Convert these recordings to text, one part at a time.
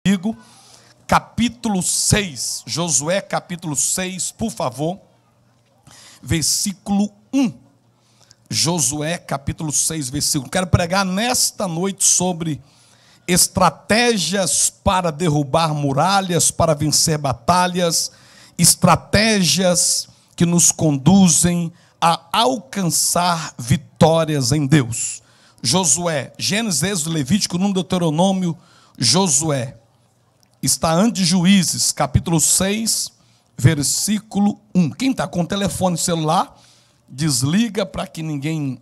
comigo, capítulo 6, Josué capítulo 6, por favor, versículo 1. Josué capítulo 6, versículo. Quero pregar nesta noite sobre estratégias para derrubar muralhas, para vencer batalhas, estratégias que nos conduzem a alcançar vitórias em Deus. Josué, Gênesis, Êxodo, Levítico, Número, Deuteronômio, Josué. Está antes de Juízes, capítulo 6, versículo 1. Quem está com o telefone celular, desliga para que ninguém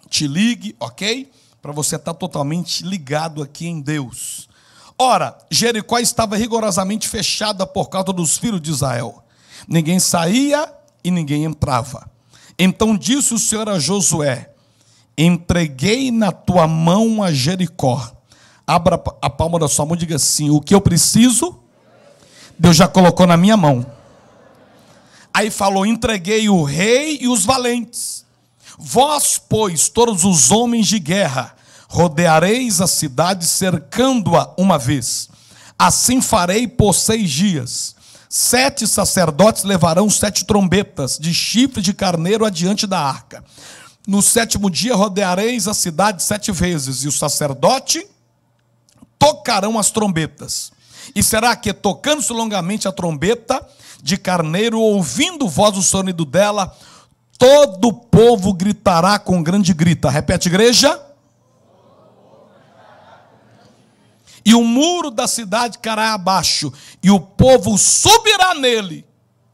te ligue, ok? Para você estar totalmente ligado aqui em Deus. Ora, Jericó estava rigorosamente fechada por causa dos filhos de Israel. Ninguém saía e ninguém entrava. Então disse o Senhor a Josué: entreguei na tua mão a Jericó. Abra a palma da sua mão e diga assim: o que eu preciso, Deus já colocou na minha mão. Aí falou: entreguei o rei e os valentes. Vós, pois, todos os homens de guerra, rodeareis a cidade, cercando-a uma vez. Assim farei por 6 dias. 7 sacerdotes levarão 7 trombetas de chifre de carneiro adiante da arca. No 7º dia rodeareis a cidade 7 vezes, e o sacerdote tocarão as trombetas. E será que, tocando-se longamente a trombeta de carneiro, ouvindo voz do sonido dela, todo o povo gritará com grande grita. Repete, igreja. E o muro da cidade cairá abaixo, e o povo subirá nele,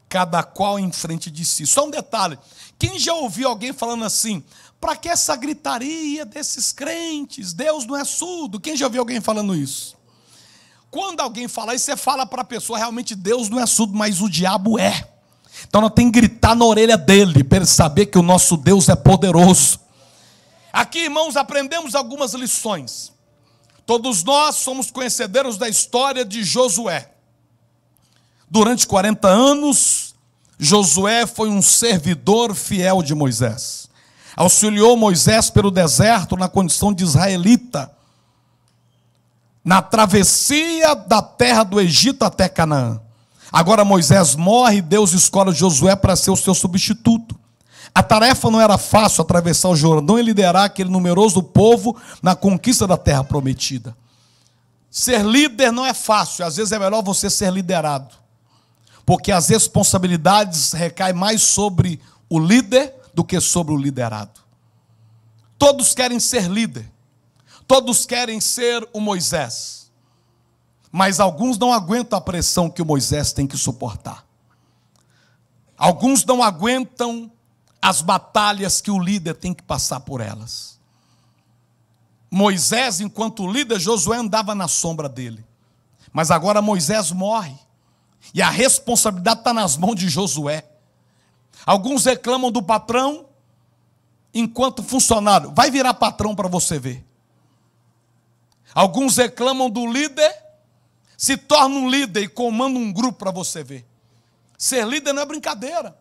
cada qual em frente de si. Só um detalhe: quem já ouviu alguém falando assim, para que essa gritaria desses crentes? Deus não é surdo. Quem já ouviu alguém falando isso? Quando alguém fala isso, você fala para a pessoa: realmente Deus não é surdo, mas o diabo é. Então nós temos que gritar na orelha dele, para ele saber que o nosso Deus é poderoso. Aqui, irmãos, aprendemos algumas lições. Todos nós somos conhecedores da história de Josué. Durante 40 anos, Josué foi um servidor fiel de Moisés. Auxiliou Moisés pelo deserto na condição de israelita, na travessia da terra do Egito até Canaã. Agora Moisés morre e Deus escolhe Josué para ser o seu substituto. A tarefa não era fácil, atravessar o Jordão e liderar aquele numeroso povo na conquista da terra prometida. Ser líder não é fácil, às vezes é melhor você ser liderado, porque as responsabilidades recaem mais sobre o líder do que sobre o liderado. Todos querem ser líder, todos querem ser o Moisés, mas alguns não aguentam a pressão que o Moisés tem que suportar. Alguns não aguentam as batalhas que o líder tem que passar por elas. Moisés, enquanto líder, Josué andava na sombra dele. Mas agora Moisés morre, e a responsabilidade está nas mãos de Josué. Alguns reclamam do patrão, enquanto funcionário. Vai virar patrão para você ver. Alguns reclamam do líder, se torna um líder e comanda um grupo para você ver. Ser líder não é brincadeira.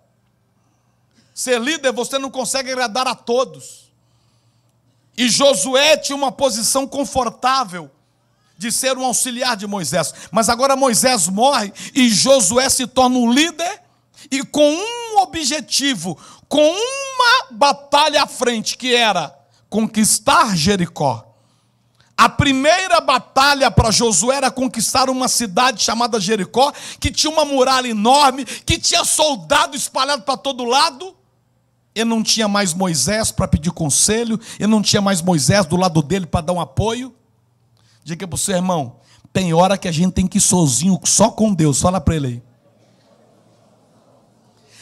Ser líder, você não consegue agradar a todos. E Josué tinha uma posição confortável de ser um auxiliar de Moisés. Mas agora Moisés morre e Josué se torna um líder, e com um objetivo, com uma batalha à frente, que era conquistar Jericó. A primeira batalha para Josué era conquistar uma cidade chamada Jericó, que tinha uma muralha enorme, que tinha soldado espalhado para todo lado. Ele não tinha mais Moisés para pedir conselho, ele não tinha mais Moisés do lado dele para dar um apoio. Diga para o seu irmão: tem hora que a gente tem que ir sozinho, só com Deus. Fala para ele aí.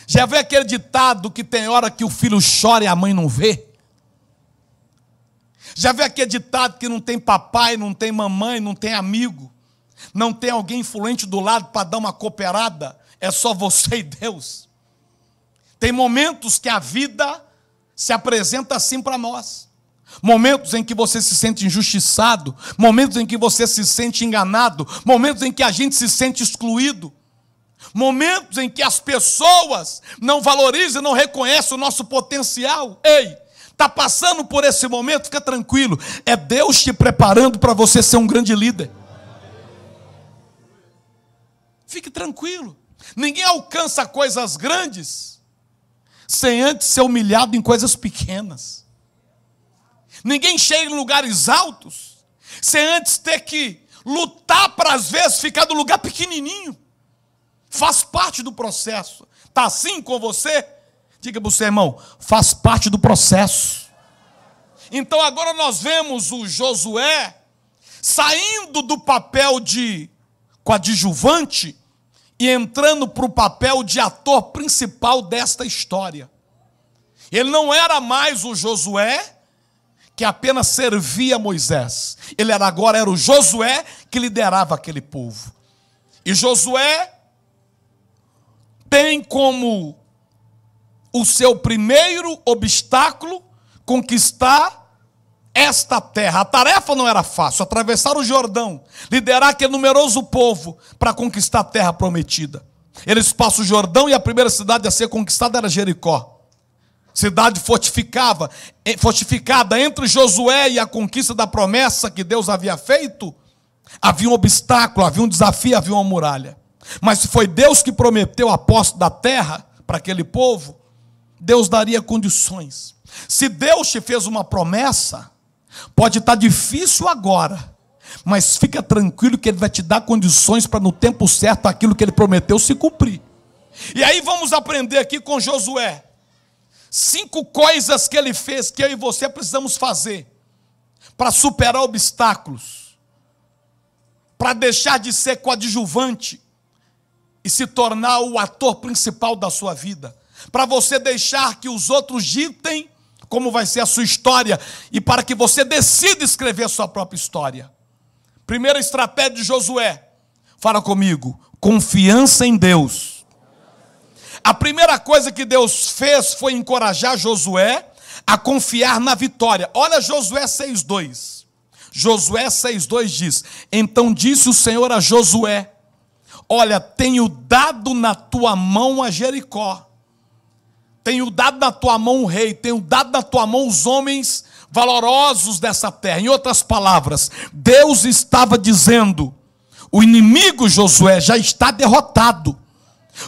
Já viu aquele ditado que tem hora que o filho chora e a mãe não vê? Já viu aquele ditado que não tem papai, não tem mamãe, não tem amigo, não tem alguém influente do lado para dar uma cooperada? É só você e Deus. Tem momentos que a vida se apresenta assim para nós. Momentos em que você se sente injustiçado, momentos em que você se sente enganado, momentos em que a gente se sente excluído, momentos em que as pessoas não valorizam, não reconhecem o nosso potencial. Ei, está passando por esse momento? Fica tranquilo, é Deus te preparando para você ser um grande líder. Fique tranquilo. Ninguém alcança coisas grandes sem antes ser humilhado em coisas pequenas. Ninguém chega em lugares altos sem antes ter que lutar para, às vezes, ficar no lugar pequenininho. Faz parte do processo. Está assim com você? Diga para o seu irmão, faz parte do processo. Então agora nós vemos o Josué saindo do papel de coadjuvante e entrando para o papel de ator principal desta história. Ele não era mais o Josué que apenas servia Moisés. Ele agora era o Josué que liderava aquele povo. E Josué tem como o seu primeiro obstáculo conquistar esta terra. A tarefa não era fácil, atravessar o Jordão, liderar aquele numeroso povo para conquistar a terra prometida. Eles passam o Jordão e a primeira cidade a ser conquistada era Jericó. Cidade fortificada entre Josué e a conquista da promessa que Deus havia feito. Havia um obstáculo, havia um desafio, havia uma muralha. Mas se foi Deus que prometeu a posse da terra para aquele povo, Deus daria condições. Se Deus te fez uma promessa, pode estar difícil agora, mas fica tranquilo que Ele vai te dar condições para no tempo certo aquilo que Ele prometeu se cumprir. E aí vamos aprender aqui com Josué 5 coisas que ele fez, que eu e você precisamos fazer para superar obstáculos, para deixar de ser coadjuvante e se tornar o ator principal da sua vida, para você deixar que os outros ditem como vai ser a sua história e para que você decida escrever a sua própria história. Primeira estratégia de Josué, fala comigo, confiança em Deus. A primeira coisa que Deus fez foi encorajar Josué a confiar na vitória. Olha Josué 6,2. Josué 6,2 diz: então disse o Senhor a Josué: olha, tenho dado na tua mão a Jericó. Tenho dado na tua mão o rei, tenho dado na tua mão os homens valorosos dessa terra. Em outras palavras, Deus estava dizendo: o inimigo, Josué, já está derrotado.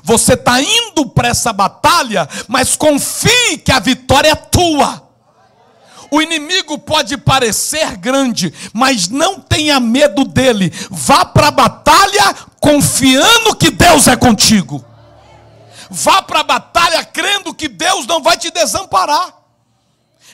Você está indo para essa batalha, mas confie que a vitória é tua. O inimigo pode parecer grande, mas não tenha medo dele. Vá para a batalha confiando que Deus é contigo. Vá para a batalha crendo que Deus não vai te desamparar.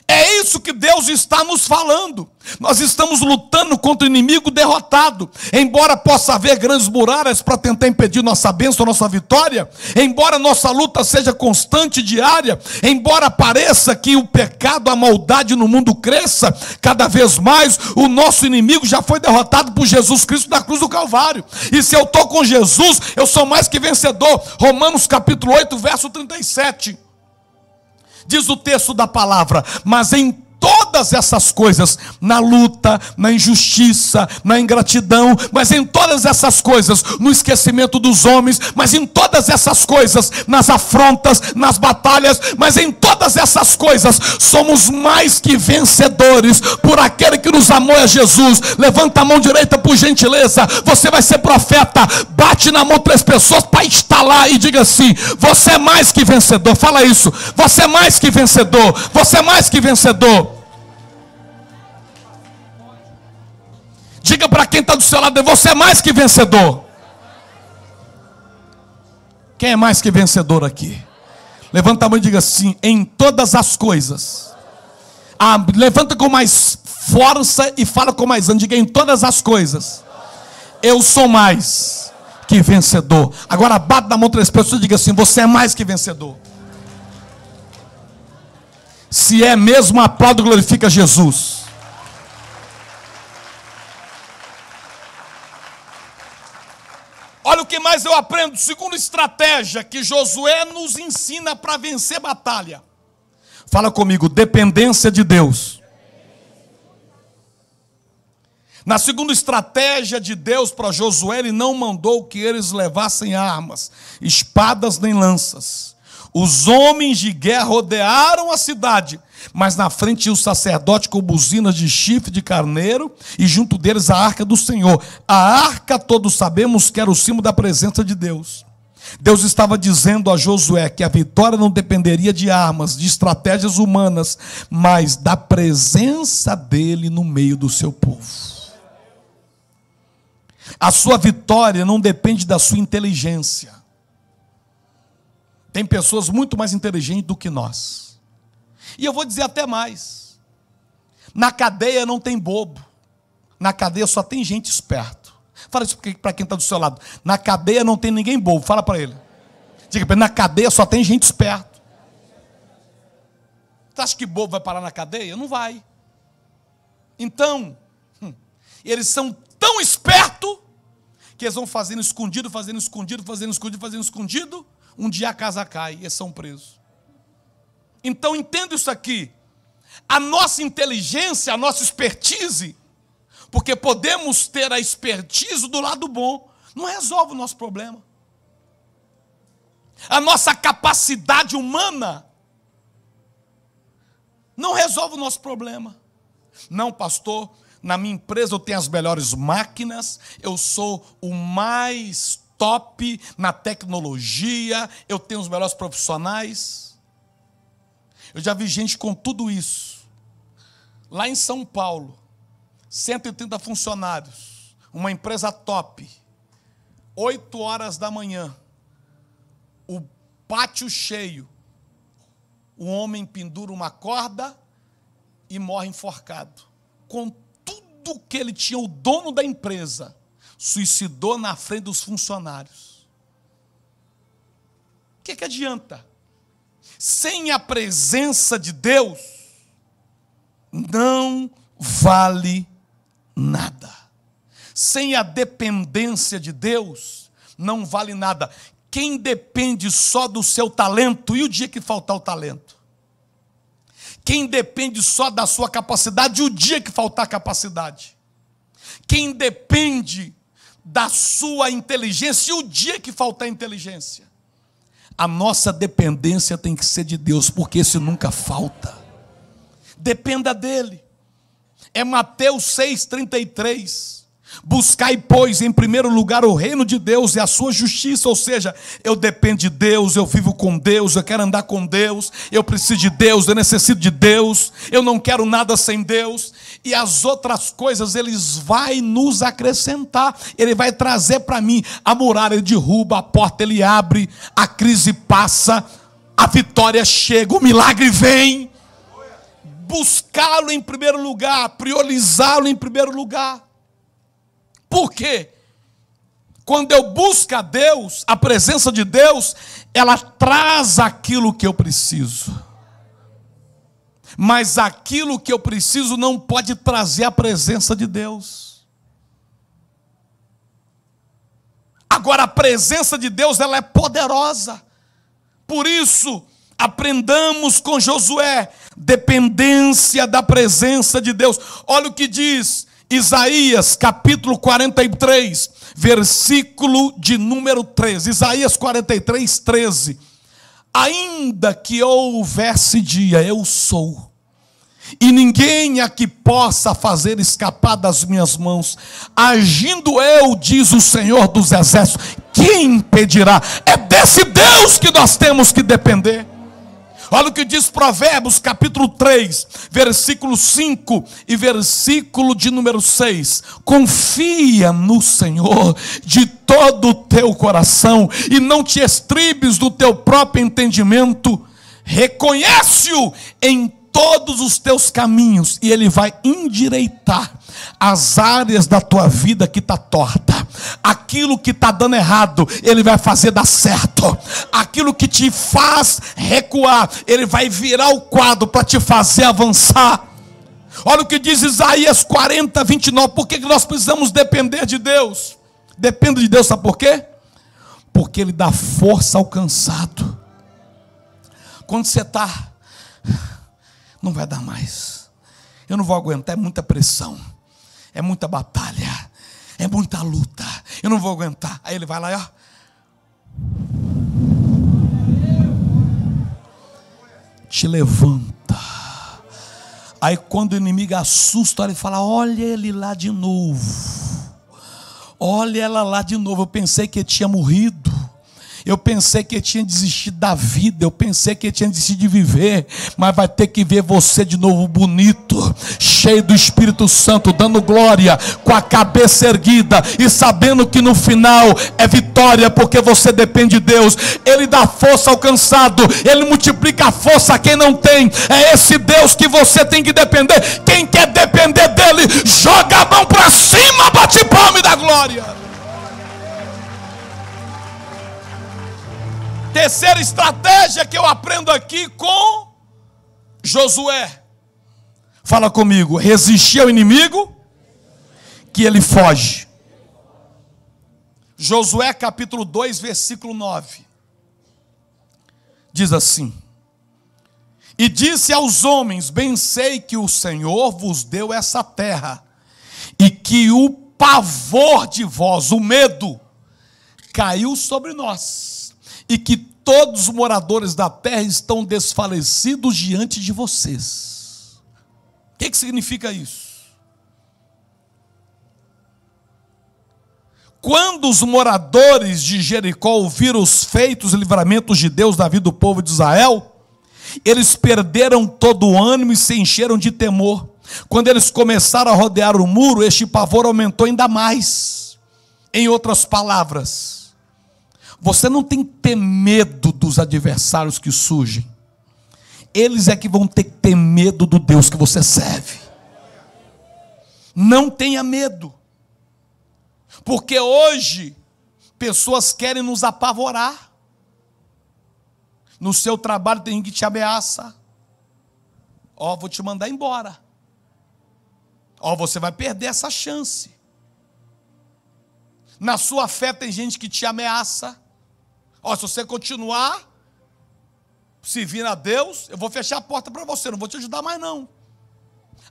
É isso que Deus está nos falando. Nós estamos lutando contra o inimigo derrotado. Embora possa haver grandes muralhas para tentar impedir nossa bênção, nossa vitória, embora nossa luta seja constante e diária, embora pareça que o pecado, a maldade no mundo cresça cada vez mais, o nosso inimigo já foi derrotado por Jesus Cristo na cruz do Calvário. E se eu estou com Jesus, eu sou mais que vencedor. Romanos capítulo 8, verso 37. Diz o texto da palavra: mas em todas essas coisas, na luta, na injustiça, na ingratidão, mas em todas essas coisas, no esquecimento dos homens, mas em todas essas coisas, nas afrontas, nas batalhas, mas em todas essas coisas, somos mais que vencedores por aquele que nos amou, é Jesus. Levanta a mão direita por gentileza, você vai ser profeta, bate na mão 3 pessoas para estalar e diga assim: você é mais que vencedor. Fala isso: você é mais que vencedor, você é mais que vencedor. Diga para quem está do seu lado: você é mais que vencedor. Quem é mais que vencedor aqui? Levanta a mão e diga assim: em todas as coisas. Levanta com mais força e fala com mais ânimo. Diga: em todas as coisas eu sou mais que vencedor. Agora bate na mão 3 pessoas e diga assim: você é mais que vencedor. Se é mesmo, aplaude e glorifica Jesus. Olha o que mais eu aprendo. Segunda estratégia que Josué nos ensina para vencer batalha. Fala comigo: dependência de Deus. Na segunda estratégia de Deus para Josué, Ele não mandou que eles levassem armas, espadas nem lanças. Os homens de guerra rodearam a cidade, Mas na frente ia o sacerdote com buzinas de chifre de carneiro, e junto deles a arca do Senhor. A arca, todos sabemos que era o símbolo da presença de Deus. Deus estava dizendo a Josué que a vitória não dependeria de armas, de estratégias humanas, mas da presença dele no meio do seu povo. A sua vitória não depende da sua inteligência. Tem pessoas muito mais inteligentes do que nós. E eu vou dizer até mais. Na cadeia não tem bobo. Na cadeia só tem gente esperto. Fala isso para quem está do seu lado. Na cadeia não tem ninguém bobo. Fala para ele. Diga para ele, na cadeia só tem gente esperto. Você acha que bobo vai parar na cadeia? Não vai. Então, eles são tão espertos que eles vão fazendo escondido, fazendo escondido, fazendo escondido, fazendo escondido. Um dia a casa cai e eles são presos. Então entenda isso aqui. A nossa inteligência, a nossa expertise, porque podemos ter a expertise do lado bom, não resolve o nosso problema. A nossa capacidade humana não resolve o nosso problema. Não, pastor, na minha empresa eu tenho as melhores máquinas, eu sou o mais top na tecnologia, eu tenho os melhores profissionais. Eu já vi gente com tudo isso. Lá em São Paulo, 130 funcionários, uma empresa top, 8 horas da manhã, o pátio cheio, o homem pendura uma corda e morre enforcado. Com tudo que ele tinha, o dono da empresa suicidou na frente dos funcionários. O que adianta? Sem a presença de Deus, não vale nada. Sem a dependência de Deus, não vale nada. Quem depende só do seu talento, e o dia que faltar o talento? Quem depende só da sua capacidade, e o dia que faltar a capacidade? Quem depende da sua inteligência, e o dia que faltar inteligência? A nossa dependência tem que ser de Deus, porque esse nunca falta. Dependa dele. É Mateus 6,33. Buscai, pois, em primeiro lugar o reino de Deus e a sua justiça. Ou seja, eu dependo de Deus, eu vivo com Deus, eu quero andar com Deus, eu preciso de Deus, eu necessito de Deus, eu não quero nada sem Deus. E as outras coisas Ele vai nos acrescentar. Ele vai trazer para mim. A muralha Ele derruba, a porta Ele abre, a crise passa, a vitória chega, o milagre vem. Buscá-lo em primeiro lugar, priorizá-lo em primeiro lugar. Por quê? Quando eu busco a Deus, a presença de Deus, ela traz aquilo que eu preciso. Mas aquilo que eu preciso não pode trazer a presença de Deus. Agora, a presença de Deus, ela é poderosa. Por isso, aprendamos com Josué, dependência da presença de Deus. Olha o que diz Isaías, capítulo 43, versículo de número 13. Isaías 43, 13. Ainda que houvesse dia, eu sou, e ninguém aqui possa fazer escapar das minhas mãos. Agindo eu, diz o Senhor dos Exércitos, quem impedirá? É desse Deus que nós temos que depender. Olha o que diz Provérbios, capítulo 3, versículo 5 e versículo de número 6. Confia no Senhor de todo o teu coração e não te estribes do teu próprio entendimento. Reconhece-o em todos os teus caminhos e Ele vai endireitar as áreas da tua vida que está torta. Aquilo que está dando errado, Ele vai fazer dar certo. Aquilo que te faz recuar, Ele vai virar o quadro para te fazer avançar. Olha o que diz Isaías 40, 29. Por que nós precisamos depender de Deus? Dependo de Deus, sabe por quê? Porque Ele dá força ao cansado. Quando você está, não vai dar mais, eu não vou aguentar, é muita pressão, é muita batalha, é muita luta, eu não vou aguentar. Aí Ele vai lá e ó, te levanta, Aí quando o inimigo assusta, ele fala: olha ele lá de novo. Olha ela lá de novo. Eu pensei que ele tinha morrido. Eu pensei que ele tinha desistido da vida. Eu pensei que ele tinha desistido de viver. Mas vai ter que ver você de novo bonito, cheio do Espírito Santo, dando glória, com a cabeça erguida e sabendo que no final é vitória, porque você depende de Deus. Ele dá força ao cansado, Ele multiplica a força a quem não tem. É esse Deus que você tem que depender. Quem quer depender dele, joga a mão para cima, bate palma e dá glória. Terceira estratégia que eu aprendo aqui com Josué. Fala comigo: resistir ao inimigo, que ele foge. Josué capítulo 2, versículo 9. Diz assim: e disse aos homens: bem sei que o Senhor vos deu essa terra, e que o pavor de vós, o medo, caiu sobre nós, e que todos os moradores da terra estão desfalecidos diante de vocês. O que significa isso? Quando os moradores de Jericó ouviram os feitos e livramentos de Deus na vida do povo de Israel, eles perderam todo o ânimo e se encheram de temor. Quando eles começaram a rodear o muro, este pavor aumentou ainda mais. Em outras palavras, você não tem que ter medo dos adversários que surgem. Eles é que vão ter que ter medo do Deus que você serve. Não tenha medo. Porque hoje, pessoas querem nos apavorar. No seu trabalho tem gente que te ameaça. Ó, vou te mandar embora. Ó, você vai perder essa chance. Na sua fé tem gente que te ameaça. Ó, se você continuar servindo a Deus, eu vou fechar a porta para você, não vou te ajudar mais não.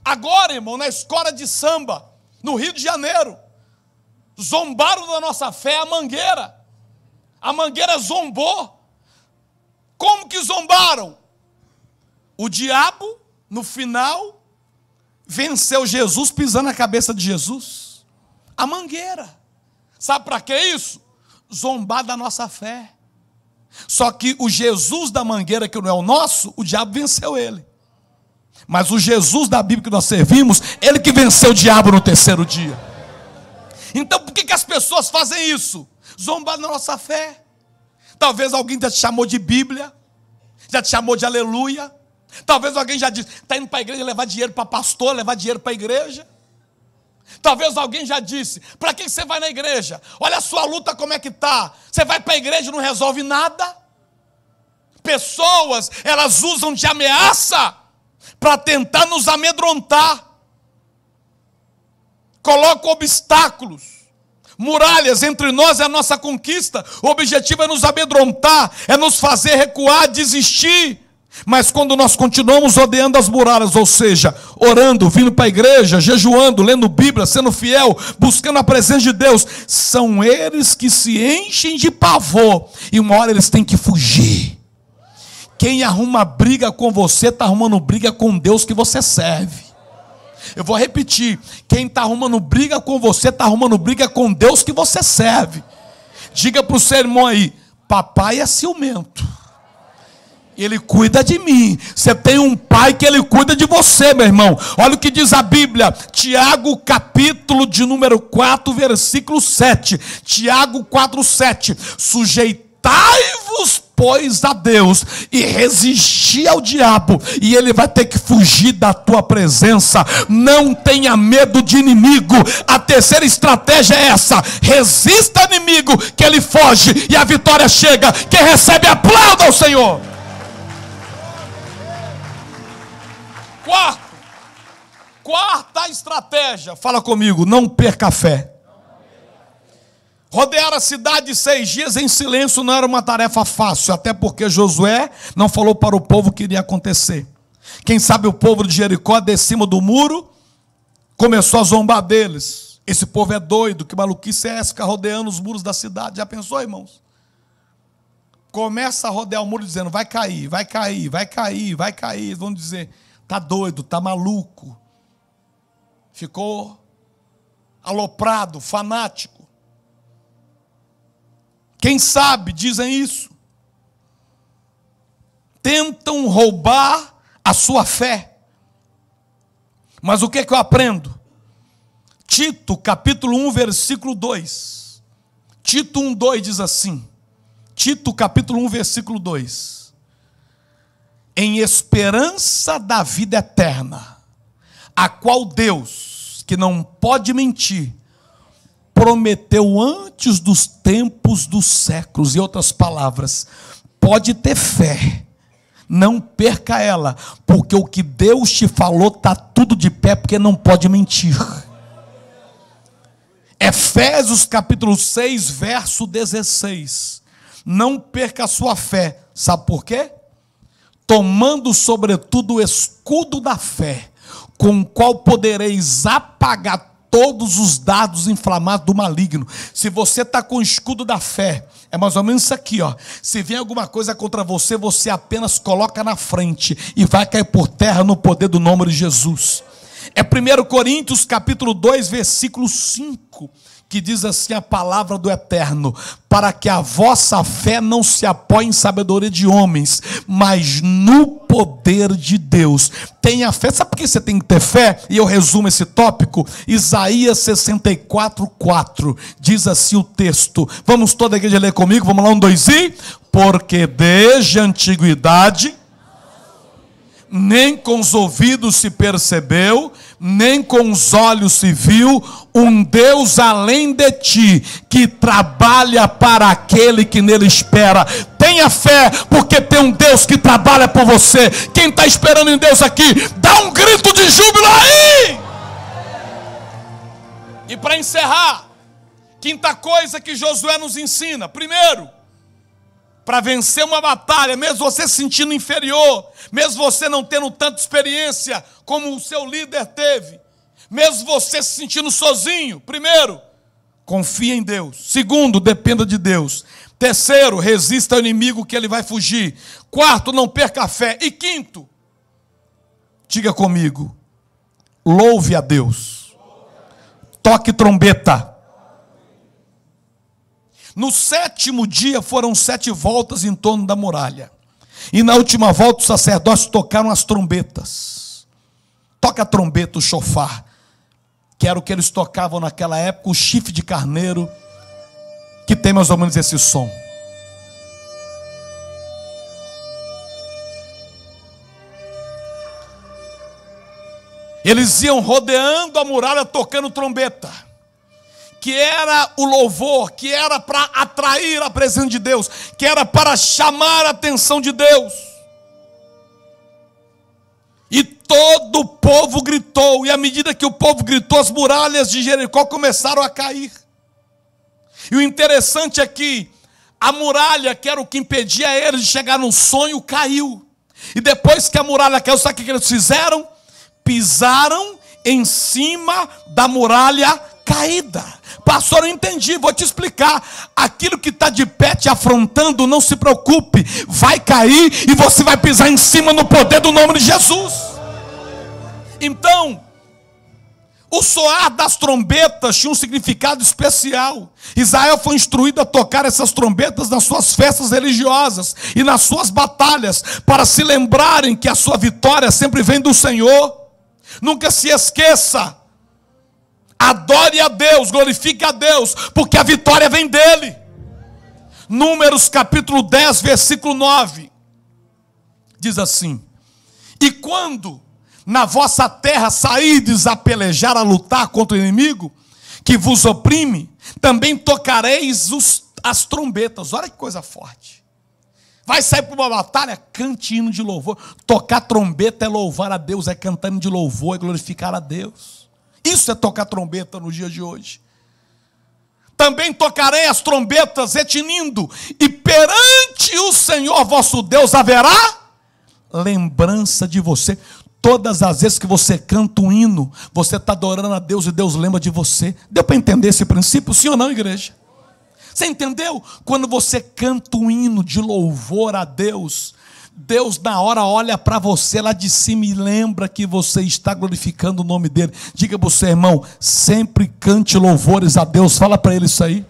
Agora, irmão, na escola de samba, no Rio de Janeiro, zombaram da nossa fé a Mangueira. A Mangueira zombou. Como que zombaram? O diabo, no final, venceu Jesus pisando na cabeça de Jesus. A Mangueira. Sabe para que isso? Zombar da nossa fé. Só que o Jesus da Mangueira, que não é o nosso, o diabo venceu ele. Mas o Jesus da Bíblia que nós servimos, ele que venceu o diabo no terceiro dia. Então por que as pessoas fazem isso? Zombar da nossa fé. Talvez alguém já te chamou de Bíblia, já te chamou de aleluia. Talvez alguém já disse: está indo para a igreja levar dinheiro para pastor, levar dinheiro para a igreja. Talvez alguém já disse: para que você vai na igreja? Olha a sua luta como é que está. Você vai para a igreja e não resolve nada. Pessoas, elas usam de ameaça para tentar nos amedrontar. Colocam obstáculos, muralhas entre nós e a nossa conquista. O objetivo é nos amedrontar, é nos fazer recuar, desistir. Mas quando nós continuamos rodeando as muralhas, ou seja, orando, vindo para a igreja, jejuando, lendo Bíblia, sendo fiel, buscando a presença de Deus, são eles que se enchem de pavor, e uma hora eles têm que fugir. Quem arruma briga com você, está arrumando briga com Deus que você serve. Eu vou repetir: quem está arrumando briga com você, está arrumando briga com Deus que você serve. Diga para o seu irmão aí: papai é ciumento, ele cuida de mim. Você tem um pai que ele cuida de você, meu irmão. Olha o que diz a Bíblia, Tiago capítulo de número 4, versículo 7. Tiago 4, 7. Sujeitai-vos, pois, a Deus, e resisti ao diabo, e ele vai ter que fugir da tua presença. Não tenha medo de inimigo. A terceira estratégia é essa: resista ao inimigo, que ele foge e a vitória chega. Quem recebe, aplauda ao Senhor. Quarta estratégia, fala comigo: não perca a fé. Rodear a cidade 6 dias em silêncio não era uma tarefa fácil, até porque Josué não falou para o povo o que iria acontecer. Quem sabe o povo de Jericó, de cima do muro, começou a zombar deles. Esse povo é doido, que maluquice é essa, ficar rodeando os muros da cidade? Já pensou, irmãos? Começa a rodear o muro dizendo: vai cair, vai cair, vai cair, vai cair. Eles vão dizer: está doido, está maluco, ficou aloprado, fanático. Quem sabe dizem isso. Tentam roubar a sua fé. Mas o que é que eu aprendo? Tito, capítulo 1, versículo 2. Tito 1, 2 diz assim. Tito, capítulo 1, versículo 2. Em esperança da vida eterna, a qual Deus, que não pode mentir, prometeu antes dos tempos dos séculos. Em outras palavras, pode ter fé. Não perca ela, porque o que Deus te falou está tudo de pé, porque não pode mentir. Efésios capítulo 6, verso 16. Não perca a sua fé. Sabe por quê? Tomando sobretudo o escudo da fé, com o qual podereis apagar todos os dardos inflamados do maligno. Se você está com o escudo da fé, é mais ou menos isso aqui, ó. Se vem alguma coisa contra você, você apenas coloca na frente e vai cair por terra no poder do nome de Jesus. É 1 Coríntios capítulo 2, versículo 5, que diz assim a palavra do Eterno: para que a vossa fé não se apoie em sabedoria de homens, mas no poder de Deus. Tenha fé. Sabe por que você tem que ter fé? E eu resumo esse tópico. Isaías 64, 4. Diz assim o texto. Vamos toda a igreja ler comigo? Vamos lá, 1, 2 e... Porque desde a antiguidade, nem com os ouvidos se percebeu, nem com os olhos se viu, um Deus além de ti, que trabalha para aquele que nele espera. Tenha fé, porque tem um Deus que trabalha por você. Quem está esperando em Deus aqui, dá um grito de júbilo aí! E para encerrar, quinta coisa que Josué nos ensina. Primeiro, para vencer uma batalha, mesmo você se sentindo inferior, mesmo você não tendo tanta experiência como o seu líder teve, mesmo você se sentindo sozinho, primeiro, confia em Deus. Segundo, dependa de Deus. Terceiro, resista ao inimigo que ele vai fugir. Quarto, não perca a fé. E quinto, diga comigo, louve a Deus. Toque trombeta. No 7º dia foram 7 voltas em torno da muralha. E na última volta os sacerdotes tocaram as trombetas. Toca a trombeta, o chofar, que era o que eles tocavam naquela época, o chifre de carneiro, que tem mais ou menos esse som. Eles iam rodeando a muralha tocando trombeta, que era o louvor, que era para atrair a presença de Deus, que era para chamar a atenção de Deus. E todo o povo gritou, e à medida que o povo gritou, as muralhas de Jericó começaram a cair. E o interessante é que a muralha, que era o que impedia eles de chegar no sonho, caiu. E depois que a muralha caiu, sabe o que eles fizeram? Pisaram em cima da muralha caída. Pastor, eu entendi, vou te explicar. Aquilo que está de pé te afrontando, não se preocupe, vai cair e você vai pisar em cima no poder do nome de Jesus. Então, o soar das trombetas tinha um significado especial. Israel foi instruído a tocar essas trombetas nas suas festas religiosas e nas suas batalhas, para se lembrarem que a sua vitória sempre vem do Senhor. Nunca se esqueça. Adore a Deus, glorifique a Deus, porque a vitória vem dele. Números capítulo 10, versículo 9. Diz assim: e quando na vossa terra saídes a pelejar, a lutar contra o inimigo que vos oprime, também tocareis as trombetas. Olha que coisa forte. Vai sair para uma batalha, cante hino de louvor. Tocar trombeta é louvar a Deus, é cantar hino de louvor, é glorificar a Deus. Isso é tocar trombeta no dia de hoje. Também tocarei as trombetas retinindo, e perante o Senhor vosso Deus haverá lembrança de você. Todas as vezes que você canta um hino, você está adorando a Deus e Deus lembra de você. Deu para entender esse princípio? Sim ou não, igreja? Você entendeu? Quando você canta um hino de louvor a Deus, Deus na hora olha para você lá de cima e lembra que você está glorificando o nome dele. Diga para o seu irmão, sempre cante louvores a Deus. Fala para ele isso aí.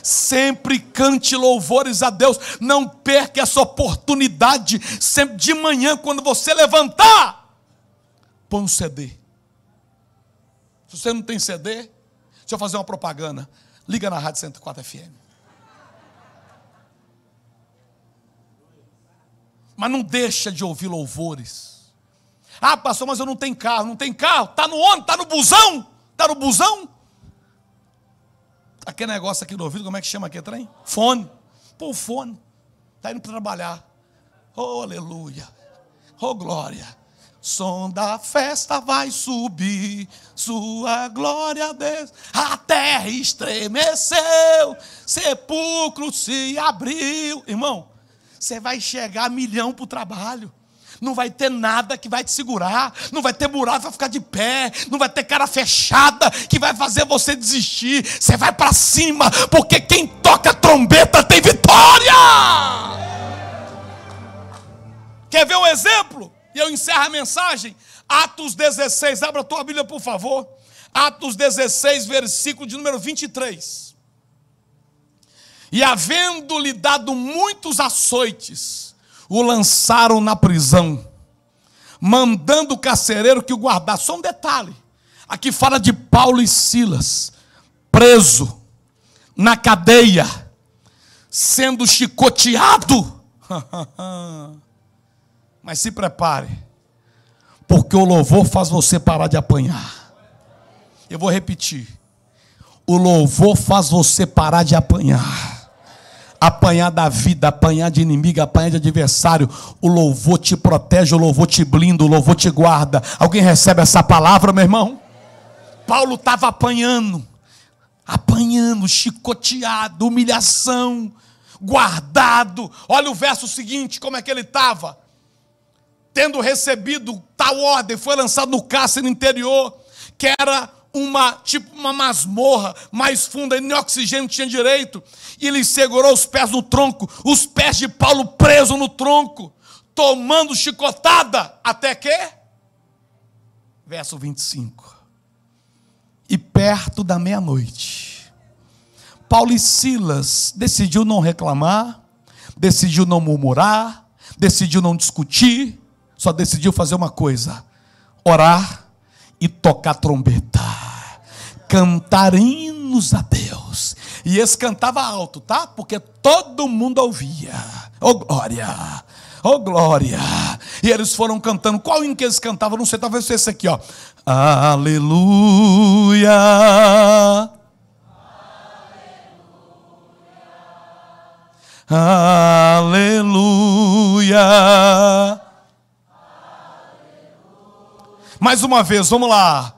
Sempre cante louvores a Deus. Não perca essa oportunidade. Sempre de manhã, quando você levantar, põe um CD. Se você não tem CD, deixa eu fazer uma propaganda. Liga na Rádio 104 FM. Mas não deixa de ouvir louvores. Ah, pastor, mas eu não tenho carro. Não tem carro? Está no ônibus? Está no busão? Está no busão? Aquele negócio aqui no ouvido, como é que chama aqui, trem? Fone. Pô, o fone. Está indo para trabalhar. Oh, aleluia. Oh, glória. Som da festa vai subir, sua glória desce. A terra estremeceu, sepulcro se abriu. Irmão, você vai chegar a 1.000.000 para o trabalho. Não vai ter nada que vai te segurar. Não vai ter buraco para ficar de pé. Não vai ter cara fechada que vai fazer você desistir. Você vai para cima, porque quem toca trombeta tem vitória. Quer ver um exemplo? E eu encerro a mensagem. Atos 16, abra a tua Bíblia por favor. Atos 16, versículo de número 23. E havendo-lhe dado muitos açoites, o lançaram na prisão, mandando o carcereiro que o guardasse. Só um detalhe, aqui fala de Paulo e Silas, preso, na cadeia, sendo chicoteado. Mas se prepare, porque o louvor faz você parar de apanhar. Eu vou repetir, o louvor faz você parar de apanhar. Apanhar da vida, apanhar de inimigo, apanhar de adversário. O louvor te protege, o louvor te blinda, o louvor te guarda. Alguém recebe essa palavra, meu irmão? Paulo estava apanhando, chicoteado, humilhação, guardado. Olha o verso seguinte, como é que ele estava. Tendo recebido tal ordem, foi lançado no cárcere interior, que era tipo uma masmorra mais funda, nem oxigênio tinha direito, e ele segurou os pés no tronco, os pés de Paulo presos no tronco, tomando chicotada, até que? Verso 25. E perto da meia-noite, Paulo e Silas decidiu não reclamar, decidiu não murmurar, decidiu não discutir, só decidiu fazer uma coisa: orar e tocar trombeta, cantar hinos a Deus. E esse cantava alto, tá? Porque todo mundo ouvia. Oh glória, oh glória. E eles foram cantando. Qual hino que eles cantavam? Não sei, talvez fosse esse aqui, ó. Aleluia, aleluia. Mais uma vez, vamos lá.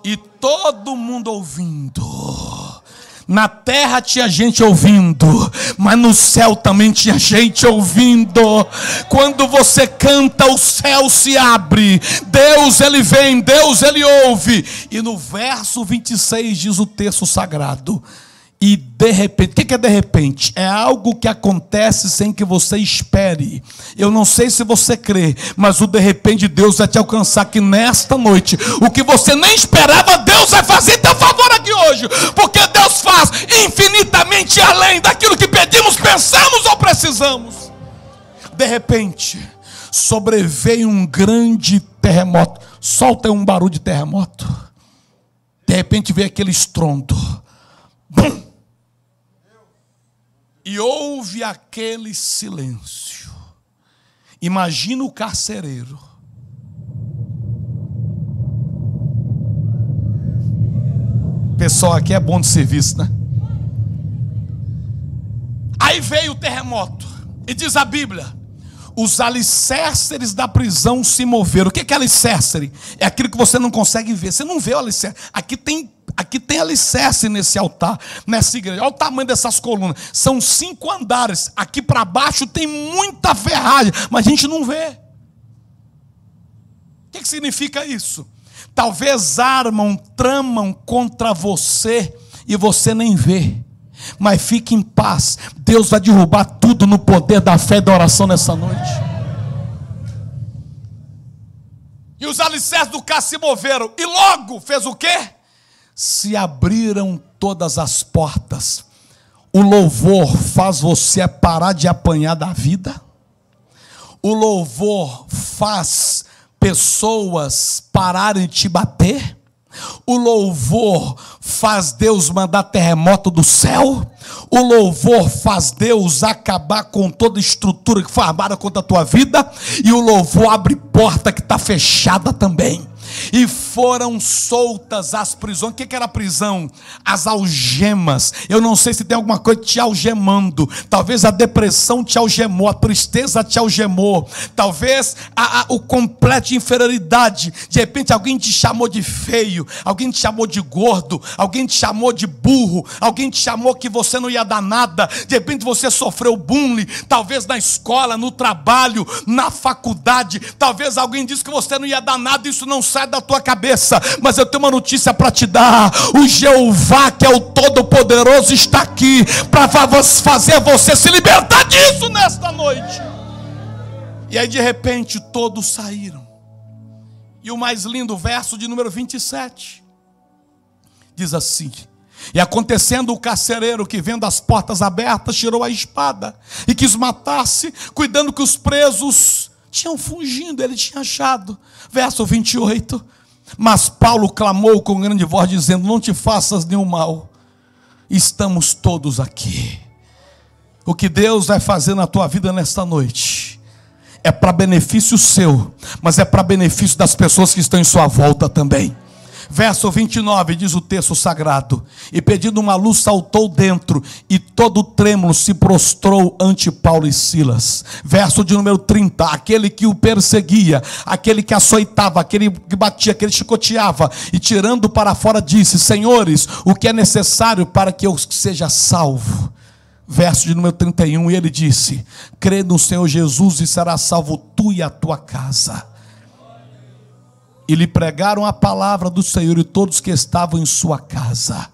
E todo mundo ouvindo. Na terra tinha gente ouvindo, mas no céu também tinha gente ouvindo. Quando você canta, o céu se abre. Deus, ele vem, Deus, ele ouve. E no verso 26 diz o texto sagrado: e de repente, o que é de repente? É algo que acontece sem que você espere. Eu não sei se você crê, mas o de repente de Deus vai te alcançar aqui nesta noite. O que você nem esperava, Deus vai fazer em teu favor aqui hoje. Porque Deus faz infinitamente além daquilo que pedimos, pensamos ou precisamos. De repente, sobreveio um grande terremoto. Solta um barulho de terremoto. De repente veio aquele estrondo. Bum! E houve aquele silêncio. Imagina o carcereiro. Pessoal aqui é bom de serviço, né? Aí veio o terremoto. E diz a Bíblia: os alicerces da prisão se moveram. O que é alicerce? É aquilo que você não consegue ver. Você não vê o alicerce. Aqui tem alicerce nesse altar, nessa igreja. Olha o tamanho dessas colunas. São 5 andares. Aqui para baixo tem muita ferragem, mas a gente não vê. que significa isso? Talvez armam, tramam contra você e você nem vê. Mas fique em paz. Deus vai derrubar tudo no poder da fé e da oração nessa noite. E os alicerces do carro se moveram. E logo fez o quê? Se abriram todas as portas. O louvor faz você parar de apanhar da vida. O louvor faz pessoas pararem de te bater. O louvor faz Deus mandar terremoto do céu. O louvor faz Deus acabar com toda estrutura que foi armada contra a tua vida. E o louvor abre porta que está fechada também. E foram soltas as prisões. O que era a prisão? As algemas. Eu não sei se tem alguma coisa te algemando. Talvez a depressão te algemou, a tristeza te algemou. Talvez o completo de inferioridade. De repente alguém te chamou de feio, alguém te chamou de gordo, alguém te chamou de burro, alguém te chamou que você não ia dar nada. De repente você sofreu bullying, talvez na escola, no trabalho, na faculdade. Talvez alguém disse que você não ia dar nada. Isso não sai da tua cabeça, mas eu tenho uma notícia para te dar. O Jeová, que é o Todo-Poderoso, está aqui para fazer você se libertar disso nesta noite. E aí de repente todos saíram. E o mais lindo, verso de número 27 diz assim: e acontecendo, o carcereiro, que vendo as portas abertas, tirou a espada e quis matar-se, cuidando que os presos tinham fugindo, ele tinha achado. Verso 28. Mas Paulo clamou com grande voz, dizendo: não te faças nenhum mal, estamos todos aqui. O que Deus vai fazer na tua vida nesta noite é para benefício seu, mas é para benefício das pessoas que estão em sua volta também. Verso 29 diz o texto sagrado: e pedindo uma luz saltou dentro, e todo trêmulo se prostrou ante Paulo e Silas. Verso de número 30, aquele que o perseguia, aquele que açoitava, aquele que batia, aquele que chicoteava, e tirando para fora disse: senhores, o que é necessário para que eu seja salvo? Verso de número 31, e ele disse: crê no Senhor Jesus e serás salvo tu e a tua casa. E lhe pregaram a palavra do Senhor e todos que estavam em sua casa.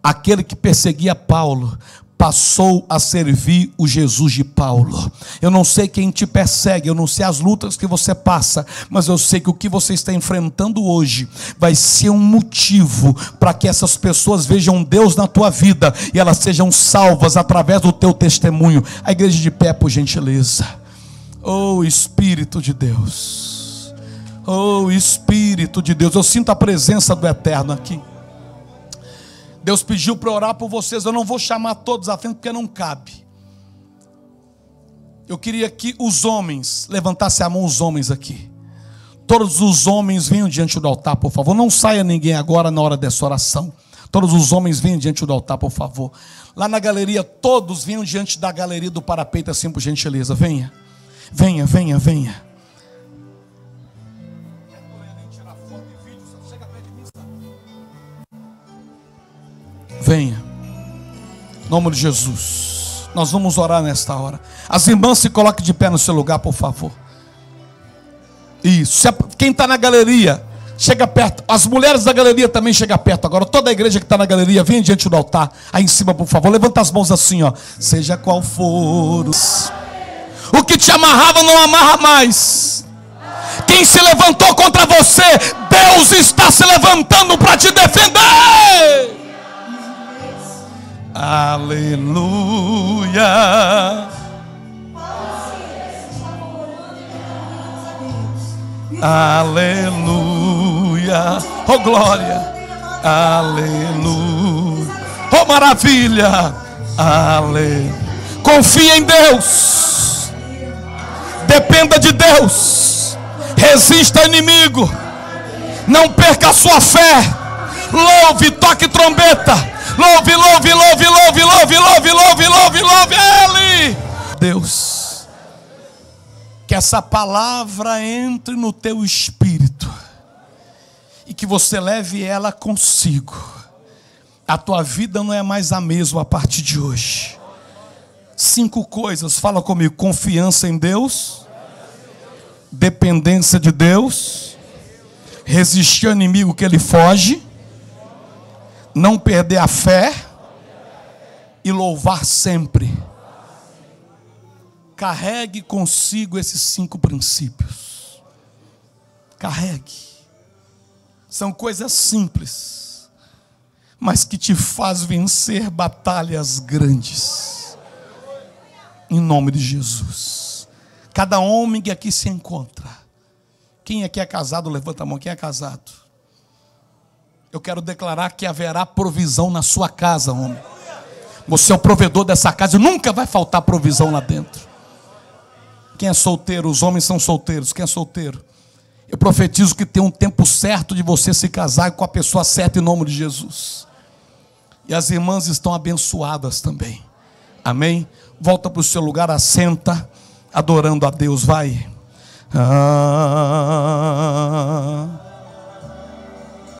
Aquele que perseguia Paulo passou a servir o Jesus de Paulo. Eu não sei quem te persegue, eu não sei as lutas que você passa, mas eu sei que o que você está enfrentando hoje vai ser um motivo para que essas pessoas vejam Deus na tua vida e elas sejam salvas através do teu testemunho. A igreja de pé, por gentileza. Oh Espírito de Deus. Oh Espírito de Deus, eu sinto a presença do Eterno aqui. Deus pediu para orar por vocês. Eu não vou chamar todos à frente porque não cabe. Eu queria que os homens levantassem a mão, os homens aqui. Todos os homens venham diante do altar, por favor. Não saia ninguém agora na hora dessa oração. Todos os homens venham diante do altar, por favor. Lá na galeria, todos venham diante da galeria do parapeito, assim, por gentileza. Venha, venha, venha, venha. Venha, em nome de Jesus. Nós vamos orar nesta hora. As irmãs, se coloquem de pé no seu lugar, por favor. Isso, quem está na galeria, chega perto. As mulheres da galeria também chegam perto. Agora toda a igreja que está na galeria, vem diante do altar. Aí em cima, por favor, levanta as mãos assim, ó. Seja qual for o que te amarrava, não amarra mais. Quem se levantou contra você, Deus está se levantando para te defender. Aleluia. Aleluia. Oh glória. Aleluia. Oh maravilha. Aleluia. Confia em Deus. Dependa de Deus. Resista ao inimigo. Não perca a sua fé. Louve, toque trombeta. Louve, louve, louve, louve, louve, louve, louve, louve, louve Ele. Deus, que essa palavra entre no teu espírito e que você leve ela consigo. A tua vida não é mais a mesma a partir de hoje. 5 coisas, fala comigo: confiança em Deus, dependência de Deus, resistir ao inimigo que ele foge, não perder a fé e louvar sempre. Carregue consigo esses 5 princípios. Carregue. São coisas simples, mas que te faz vencer batalhas grandes. Em nome de Jesus. Cada homem que aqui se encontra. Quem aqui é casado, levanta a mão. Quem é casado? Eu quero declarar que haverá provisão na sua casa, homem. Você é o provedor dessa casa e nunca vai faltar provisão lá dentro. Quem é solteiro? Os homens são solteiros. Quem é solteiro? Eu profetizo que tem um tempo certo de você se casar com a pessoa certa em nome de Jesus. E as irmãs estão abençoadas também. Amém? Volta para o seu lugar, assenta, adorando a Deus, vai.